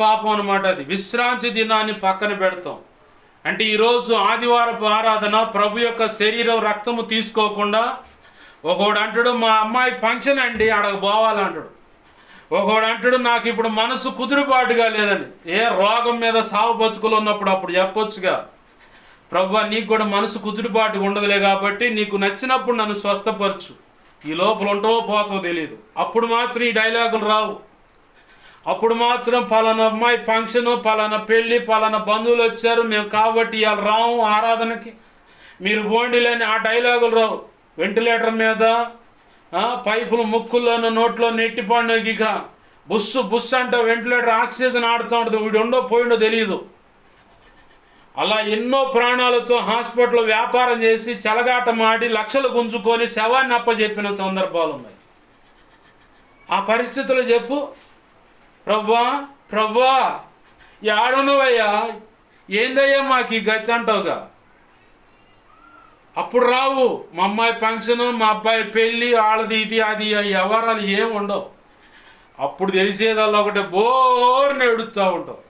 పాపం అనమాట. అది విశ్రాంతి దినాన్ని పక్కన పెడతాం. అంటే ఈరోజు ఆదివారపు ఆరాధన ప్రభు యొక్క శరీరం రక్తము తీసుకోకుండా ఒకడు అంటాడు మా అమ్మాయి ఫంక్షన్ అండి ఆడకు పోవాలంటాడు. ఒకడు అంటాడు నాకు ఇప్పుడు మనసు కుదురుబాటుగా లేదని. ఏ రోగం మీద సావు బతుకులు ఉన్నప్పుడు అప్పుడు చెప్పొచ్చుగా, ప్రభువా నీకు కూడా మనసు కుదురుబాటుగా ఉండదులే కాబట్టి నీకు నచ్చినప్పుడు నన్ను స్వస్థపరచు, ఈ లోపల ఉంటావో పోతావో తెలియదు. అప్పుడు మాత్రం ఈ డైలాగులు రావు. అప్పుడు మాత్రం పలానా అమ్మాయి ఫంక్షను, పలానా పెళ్ళి, పలానా బంధువులు వచ్చారు మేము కాబట్టి ఇవాళ రాము ఆరాధనకి, మీరు పోండిలేని ఆ డైలాగులు రావు. వెంటిలేటర్ మీద పైపులు ముక్కుల్లోనూ నోట్లో నెట్టి పండుగ బుస్సు బుస్సు అంటే వెంటిలేటర్ ఆక్సిజన్ ఆడుతూ ఉంటుంది, వీడు ఉండో పోయిండో తెలియదు. అలా ఎన్నో ప్రాణాలతో హాస్పిటల్ వ్యాపారం చేసి చెలగాటమాడి లక్షలు గుంజుకొని శవాన్ని అప్పచెప్పిన సందర్భాలు ఉన్నాయి. ఆ పరిస్థితులు చెప్పు, ప్రభువా ప్రభువా ఏడనువయ్యా, ఏందయ్యా మాకు ఈ గచ్చి అంటావుగా. అప్పుడు రావు మా అమ్మాయి ఫంక్షను, మా అబ్బాయి పెళ్ళి, వాళ్ళది ఇది అది వ్యవహారాలు ఏం ఉండవు. అప్పుడు తెలిసేదల్లా ఒకటే బోర్ని ఎడుస్తూ ఉంటావు.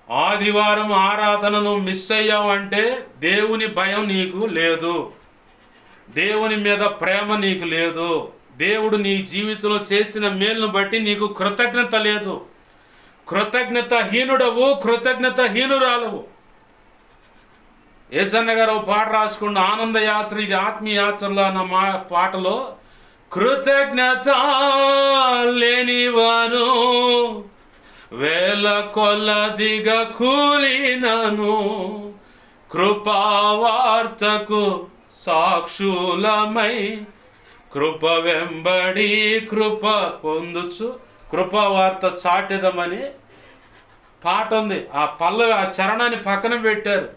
ఆదివారం ఆరాధనను మిస్ అయ్యావంటే దేవుని భయం నీకు లేదు, దేవుని మీద ప్రేమ నీకు లేదు, దేవుడు నీ జీవితంలో చేసిన మేలును బట్టి నీకు కృతజ్ఞత లేదు. కృతజ్ఞత హీనుడవు, కృతజ్ఞత హీనురాలవు. ఏసన్న గారు పాట రాసుకున్న ఆనంద యాత్ర, ఇది ఆత్మీయ యాత్రలో అన్న పాటలో కృతజ్ఞత లేనివాను వేల కొలదిగా కూలినను కృపావార్తకు సాక్షులమై కృప వెంబడి కృప పొందుచు కృపావార్త చాటెదమని పాట ఉంది. ఆ ఆ చరణాన్ని పక్కన పెట్టారు.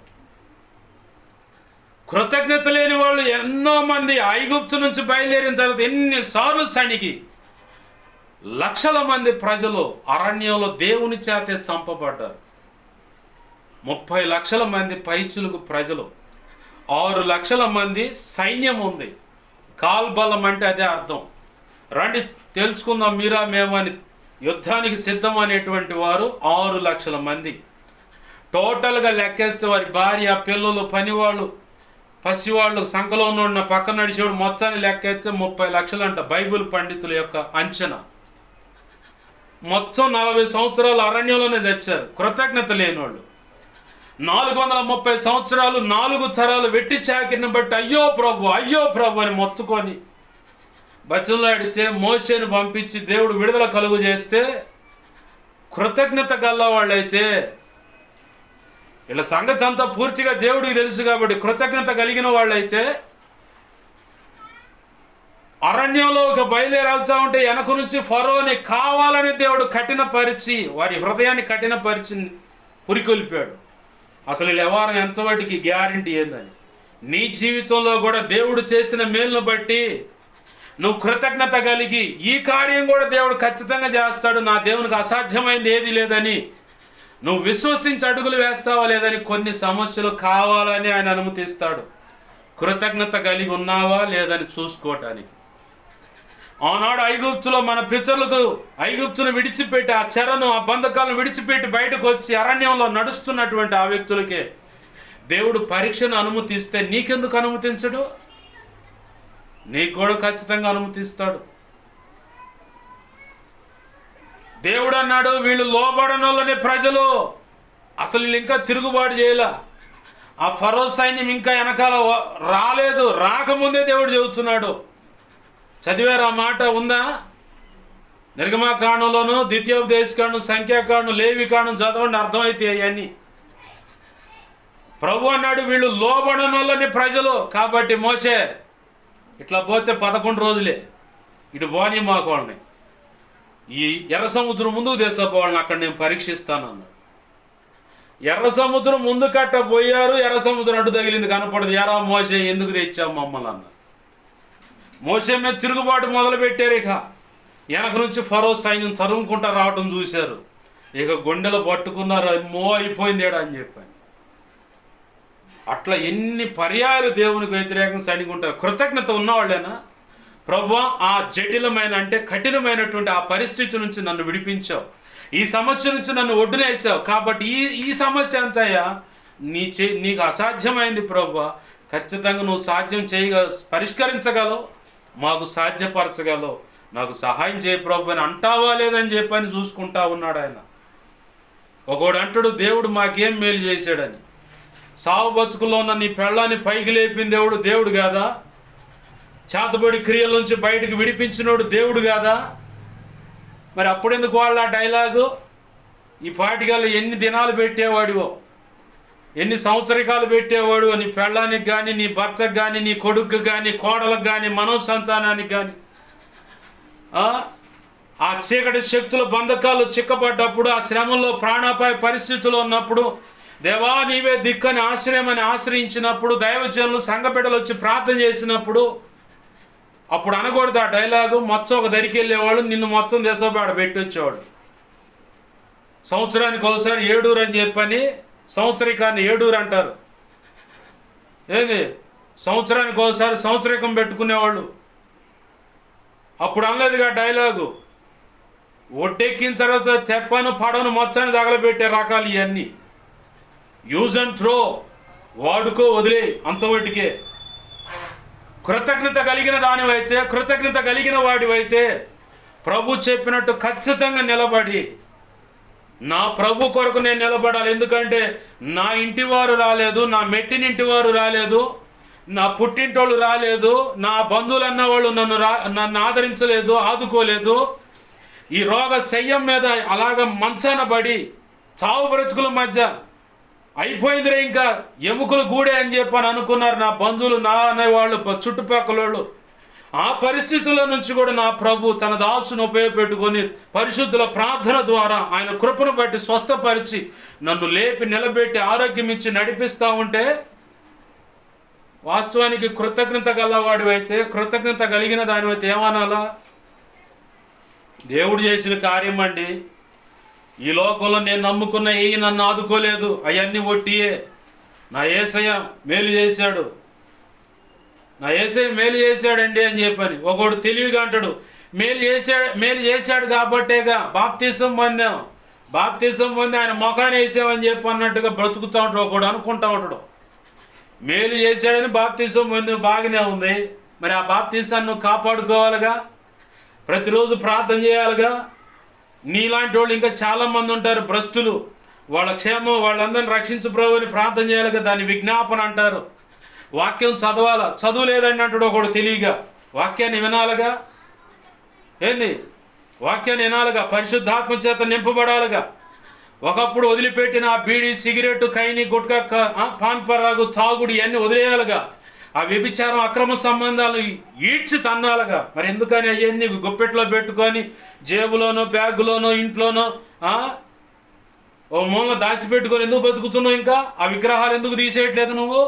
కృతజ్ఞత లేని వాళ్ళు ఎన్నో మంది ఐగుప్తు నుంచి బయలుదేరిన తర్వాత ఎన్నిసార్లు సణికి లక్షల మంది ప్రజలు అరణ్యంలో దేవుని చేతే చంపబడ్డారు. 30 లక్షల మంది పైచులకు ప్రజలు, 6 లక్షల మంది సైన్యం ఉంది. కాల్బలం అంటే అదే అర్థం. రండి తెలుసుకుందాం మీరా మేమని యుద్ధానికి సిద్ధం అనేటువంటి వారు 6 లక్షల మంది. టోటల్గా లెక్కేస్తే వారి భార్య, పిల్లలు, పనివాళ్ళు, పసివాళ్ళు, సంఖలో ఉన్న పక్కన నడిచేవాడు మొత్తాన్ని లెక్కేస్తే 30 లక్షలు అంట బైబిల్ పండితుల యొక్క అంచనా. మొత్తం 40 సంవత్సరాలు అరణ్యంలోనే చచ్చారు కృతజ్ఞత లేనివాళ్ళు. 430 సంవత్సరాలు 4 తరాలు వెట్టి చాకిరిని బట్టి అయ్యో ప్రభు అని మొత్తుకొని బచ్చలాడితే మోషేని పంపించి దేవుడు విడుదల కలుగు చేస్తే కృతజ్ఞత గల్ల వాళ్ళైతే వీళ్ళ సంగతి అంతా పూర్తిగా దేవుడికి తెలుసు కాబట్టి కృతజ్ఞత కలిగిన వాళ్ళైతే అరణ్యంలో ఒక బయలుదేరాల్తా ఉంటే వెనక నుంచి ఫరోని కావాలని దేవుడు కఠినపరిచి వారి హృదయాన్ని కఠినపరిచి పురికొల్పాడు. అసలు ఈ వ్యవహారం ఎంతవాటికి గ్యారంటీ ఏందని. నీ జీవితంలో కూడా దేవుడు చేసిన మేలును బట్టి నువ్వు కృతజ్ఞత కలిగి ఈ కార్యం కూడా దేవుడు ఖచ్చితంగా చేస్తాడు, నా దేవునికి అసాధ్యమైంది ఏది లేదని నువ్వు విశ్వసించి అడుగులు వేస్తావా లేదని కొన్ని సమస్యలు కావాలని ఆయన అనుమతిస్తాడు. కృతజ్ఞత కలిగి ఉన్నావా లేదని చూసుకోవటానికి. ఆనాడు ఐగుప్తులో మన పితరులకు ఐగుప్తును విడిచిపెట్టి ఆ చెరను, ఆ బంధకాలను విడిచిపెట్టి బయటకు వచ్చి అరణ్యంలో నడుస్తున్నటువంటి ఆ వ్యక్తులకే దేవుడు పరీక్షను అనుమతిస్తే నీకెందుకు అనుమతించడు? నీకు కూడా ఖచ్చితంగా అనుమతిస్తాడు. దేవుడు అన్నాడు వీళ్ళు లోబడనోళ్ళని ప్రజలు, అసలు వీళ్ళు ఇంకా తిరుగుబాటు చేయలే. ఆ ఫరో సైన్యం ఇంకా వెనకాల రాలేదు, రాకముందే దేవుడు చెబుతున్నాడు. చదివారు ఆ మాట ఉందా? నిర్గమాకాండంలోను, ద్వితీయోపదేశకాండం, సంఖ్యాకాండం, లేవికాండం చదవండి, అర్థమైతే అవన్నీ. ప్రభు అన్నాడు వీళ్ళు లోబడనోళ్ళని ప్రజలు కాబట్టి మోసే ఇట్లా పోతే 11 రోజులే ఇటు పోనీ మాకు వాళ్ళని ఈ ఎర్ర సముద్రం ముందుకు తీసుకుపోవాలని అక్కడ నేను పరీక్షిస్తానన్నాడు. ఎర్ర సముద్రం ముందు కట్ట పోయారు, ఎర్ర సముద్రం అడ్డు తగిలింది కనపడదు. ఎరా మోసే ఎందుకు తెచ్చావు మమ్మల్ని అన్న. మోసే మీద తిరుగుబాటు మొదలు పెట్టారు. ఇక వెనక నుంచి ఫరో సైన్యం తరుముకుంటా రావటం చూశారు. ఇక గుండెలు పట్టుకున్నారు, అమ్మో అయిపోయిందేడా అని చెప్పాను. అట్లా ఎన్ని పర్యాయాలు దేవునికి వ్యతిరేకంగా సైనికుంటారు. కృతజ్ఞత ఉన్నవాళ్ళేనా? ప్రభువా ఆ జటిలమైన అంటే కఠినమైనటువంటి ఆ పరిస్థితి నుంచి నన్ను విడిపించావు, ఈ సమస్య నుంచి నన్ను ఒడ్డునేసావు. కాబట్టి ఈ సమస్య అంతయ్యా నీకు అసాధ్యమైంది ప్రభువా, ఖచ్చితంగా నువ్వు సాధ్యం పరిష్కరించగలవు, మాకు సాధ్యపరచగలవు, నాకు సహాయం చేయ ప్రభు అని అంటావా లేదని చెప్పని చూసుకుంటా ఉన్నాడు ఆయన. ఒకడు అంటాడు దేవుడు మాకేం మేలు చేశాడని. సావు బతుకుల్లో ఉన్న నీ పెళ్ళాన్ని పైకి లేపిన దేవుడు కాదా? చేతబడి క్రియల నుంచి బయటకు విడిపించినోడు దేవుడు కాదా? మరి అప్పుడెందుకు వాళ్ళు ఆ డైలాగు? ఈ పాటికల్లా ఎన్ని దినాలు పెట్టేవాడివో, ఎన్ని సంవత్సరికాలు పెట్టేవాడు నీ పెళ్ళానికి కానీ, నీ భర్తకు కానీ, నీ కొడుకు కానీ, కోడలకు కానీ, మనోసంతానానికి కానీ. ఆ చీకటి శక్తుల బంధకాలు చిక్కబడ్డప్పుడు, ఆ శ్రమంలో ప్రాణాపాయ పరిస్థితుల్లో ఉన్నప్పుడు, దేవా నీవే దిక్కని ఆశ్రయమని ఆశ్రయించినప్పుడు, దైవజనులు సంఘబిడ్డలు వచ్చి ప్రార్థన చేసినప్పుడు, అప్పుడు అనకూడదు ఆ డైలాగు. మొత్తం ఒక దరికి వెళ్ళేవాళ్ళు, నిన్ను మొత్తం దేశోపాడ పెట్టొచ్చేవాడు. సంవత్సరానికి ఒకసారి ఏడూరు అని చెప్పని సంవత్సరికాన్ని ఏడూరు అంటారు. ఏది సంవత్సరానికి ఒకసారి సంవత్సరికం పెట్టుకునేవాళ్ళు. అప్పుడు అనలేదుగా డైలాగు. ఒడ్డెక్కిన తర్వాత చెప్పను పడవను మొత్తాన్ని తగలబెట్టే రకాలు ఇవన్నీ. యూజ్ అండ్ త్రో, వాడుకో వదిలే, అంతవటికే. కృతజ్ఞత కలిగిన దానివైతే, కృతజ్ఞత కలిగిన వాడివైతే ప్రభు చెప్పినట్టు ఖచ్చితంగా నిలబడి, నా ప్రభు కొరకు నేను నిలబడాలి. ఎందుకంటే నా ఇంటి వారు రాలేదు, నా మెట్టినింటి వారు రాలేదు, నా పుట్టింటోళ్ళు రాలేదు, నా బంధువులు అన్నవాళ్ళు నన్ను ఆదరించలేదు, ఆదుకోలేదు. ఈ రోగ శయ్యం మీద అలాగ మంచాన పడి చావు బ్రతుకుల మధ్య అయిపోయిందిరే, ఇంకా ఎముకలు గూడే అని చెప్పని అనుకున్నారు నా బంధువులు, నా అనేవాళ్ళు, చుట్టుపక్కల వాళ్ళు. ఆ పరిస్థితుల నుంచి కూడా నా ప్రభు తన దాసును ఉపయోగపెట్టుకొని పరిశుద్ధుల ప్రార్థన ద్వారా ఆయన కృపను బట్టి స్వస్థపరిచి నన్ను లేపి నిలబెట్టి ఆరోగ్యం ఇచ్చి నడిపిస్తూ ఉంటే, వాస్తవానికి కృతజ్ఞత గలవాడివైతే, కృతజ్ఞత కలిగిన దానివైతే ఏమనాలా? దేవుడు చేసిన కార్యం అండి. ఈ లోకంలో నేను నమ్ముకున్న నన్ను ఆదుకోలేదు, అవన్నీ ఒట్టియే. నా యేసయ్య మేలు చేశాడు, నా యేసయ్య మేలు చేశాడండి అని చెప్పని. ఒకడు తెలివిగా అంటాడు, మేలు చేశాడు కాబట్టేగా బాప్తీసం పొందాం, బాప్తీసం పొంది ఆయన మొఖాన్ని వేసామని చెప్పి అన్నట్టుగా బ్రతుకుతూ ఉంటాడు. ఒకడు అనుకుంటా ఉంటాడు మేలు చేశాడని బాప్తీసం పొంది, బాగానే ఉంది. మరి ఆ బాప్తీసాన్ని నువ్వు కాపాడుకోవాలిగా, ప్రతిరోజు ప్రార్థన చేయాలిగా. నీలాంటి వాళ్ళు ఇంకా చాలామంది ఉంటారు భ్రష్టులు, వాళ్ళ క్షేమం, వాళ్ళందరినీ రక్షించు ప్రభు అని ప్రార్థన చేయాలిగా. దాన్ని విజ్ఞాపన అంటారు. వాక్యం చదవాలా, చదువు లేదండి అంటాడు ఒకడు తెలియగా. వాక్యాన్ని వినాలిగా, ఏంది వాక్యాన్ని వినాలిగా, పరిశుద్ధాత్మ చేత నింపబడాలిగా. ఒకప్పుడు వదిలిపెట్టిన ఆ బీడి, సిగరెట్, ఖైని, గుట్కా, పాన్ పరాగు, తాగుడు ఇవన్నీ వదిలేయాలిగా. ఆ వ్యభిచారం, అక్రమ సంబంధాలు ఈడ్చి తన్నాలుగా. మరి ఎందుకని అవన్నీ గుప్పెట్లో పెట్టుకొని జేబులోనో, బ్యాగులోనో, ఇంట్లోనో ఓ మూల దాచిపెట్టుకొని ఎందుకు బతుకుతున్నావు? ఇంకా ఆ విగ్రహాలు ఎందుకు తీసేయట్లేదు నువ్వు?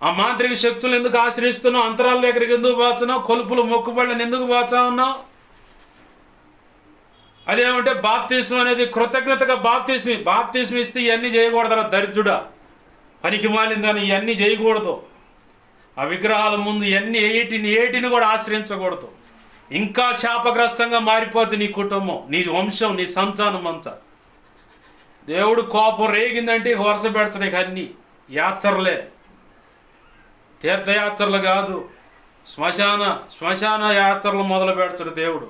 ఆ మాంత్రిక శక్తులు ఎందుకు ఆశ్రయిస్తున్నావు? అంతరాల దగ్గరికి ఎందుకు పోతున్నావు? కొలుపులు, మొక్కుబళ్ళని ఎందుకు పోతా ఉన్నావు? అదేమంటే బాప్తీసం అనేది కృతజ్ఞతగా బాప్తీసం ఇస్తే ఇవన్నీ చేయకూడదు. దరిద్రుడా, పనికి మాలిందని ఇవన్నీ చేయకూడదు. ఆ విగ్రహాల ముందు ఇవన్నీ ఏటిని కూడా ఆశ్రయించకూడదు. ఇంకా శాపగ్రస్తంగా మారిపోతుంది నీ కుటుంబం, నీ వంశం, నీ సంతానం అంతా. దేవుడు కోపం రేగిందంటే వరుస పెడతాడు. ఇక అన్నీ యాత్రలే, తీర్థయాత్రలు కాదు, శ్మశాన యాత్రలు మొదలు పెడతాడు దేవుడు.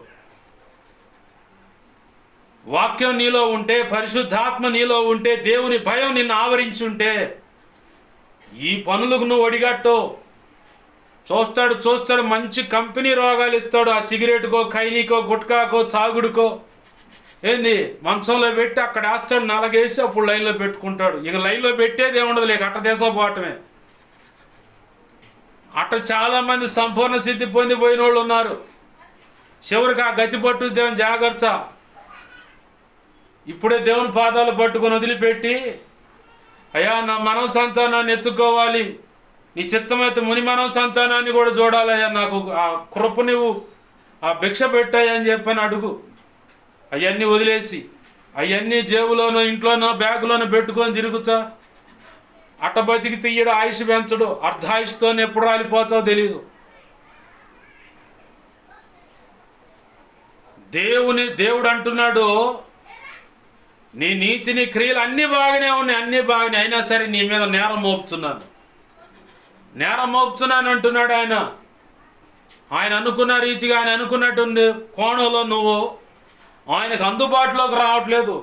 వాక్యం నీలో ఉంటే, పరిశుద్ధాత్మ నీలో ఉంటే, దేవుని భయం నిన్ను ఆవరించుంటే ఈ పనులకు నువ్వు ఒడిగట్టో. చూస్తాడు మంచి కంపెనీ రోగాలు ఇస్తాడు. ఆ సిగరెట్కో, ఖైనీకో, గుట్కాకో, తాగుడుకో ఏంది మంచంలో పెట్టి అక్కడ వేస్తాడు, నలగేసి అప్పుడు లైన్లో పెట్టుకుంటాడు. ఇక లైన్లో పెట్టేది ఏముండదు, లేక అట్ట దేశపోవటమే. అట్ట చాలామంది సంపూర్ణ స్థితి పొందిపోయిన వాళ్ళు ఉన్నారు. చివరికి ఆ గతి పట్టు దేవుని జాగ్రత్త. ఇప్పుడే దేవుని పాదాలు పట్టుకొని వదిలిపెట్టి, అయ్యా నా మనవ సంతానాన్ని ఎత్తుకోవాలి, నీ చిత్తమైతే ముని మనవ సంతానాన్ని కూడా చూడాలయ్యా, నాకు ఆ కృప నువ్వు ఆ భిక్ష పెట్టాయి అని చెప్పని అడుగు. అవన్నీ వదిలేసి అవన్నీ జేబులోనో, ఇంట్లోనో, బ్యాగులోనో పెట్టుకొని తిరుగుతా. అట్ట బతికి తీయడు, ఆయుష్ పెంచడు. అర్ధాయుష్తో ఎప్పుడు రాలిపోతావో తెలీదు. దేవుడు అంటున్నాడు, నీ నీతి నీ క్రియలు అన్నీ బాగానే ఉన్నాయి, అన్నీ బాగానే, అయినా సరే నీ మీద నేరం మోపుతున్నాను అంటున్నాడు ఆయన. ఆయన అనుకున్న రీతిగా, ఆయన అనుకున్నట్టు కోణంలో నువ్వు ఆయనకు అందుబాటులోకి రావట్లేదు.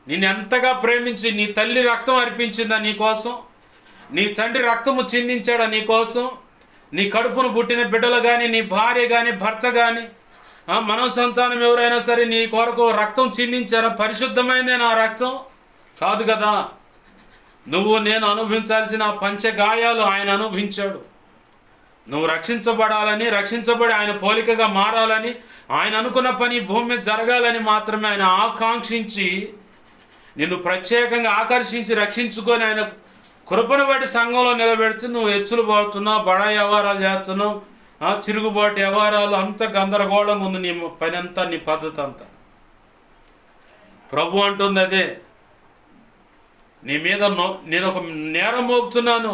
నిన్ను ఎంతగా ప్రేమించి నీ తల్లి రక్తం అర్పించిందా నీ కోసం, నీ తండ్రి రక్తము చిందించాడా నీ కోసం, నీ కడుపును పుట్టిన బిడ్డలు కానీ, నీ భార్య కానీ, భర్త కానీ, మనవ సంతానం ఎవరైనా సరే నీ కొరకు రక్తం చిందించారా? పరిశుద్ధమైందే నా రక్తం కాదు కదా. నువ్వు నేను అనుభవించాల్సిన పంచగాయాలు ఆయన అనుభవించాడు. నువ్వు రక్షించబడి ఆయన పోలికగా మారాలని, ఆయన అనుకున్న పని భూమి మీద జరగాలని మాత్రమే ఆయన ఆకాంక్షించి నిన్ను ప్రత్యేకంగా ఆకర్షించి రక్షించుకొని ఆయన కృపను బట్టి సంఘంలో నిలబెడితే నువ్వు హెచ్చులు పడుతున్నావు, బడా వ్యవహారాలు చేస్తున్నావు, తిరుగుబాటు వ్యవహారాలు, అంత గందరగోళంగా ఉంది నీ పని అంతా, నీ పద్ధతి అంతా. ప్రభు అంటుంది అదే, నీ మీద నేను ఒక నేరం మోపుతున్నాను,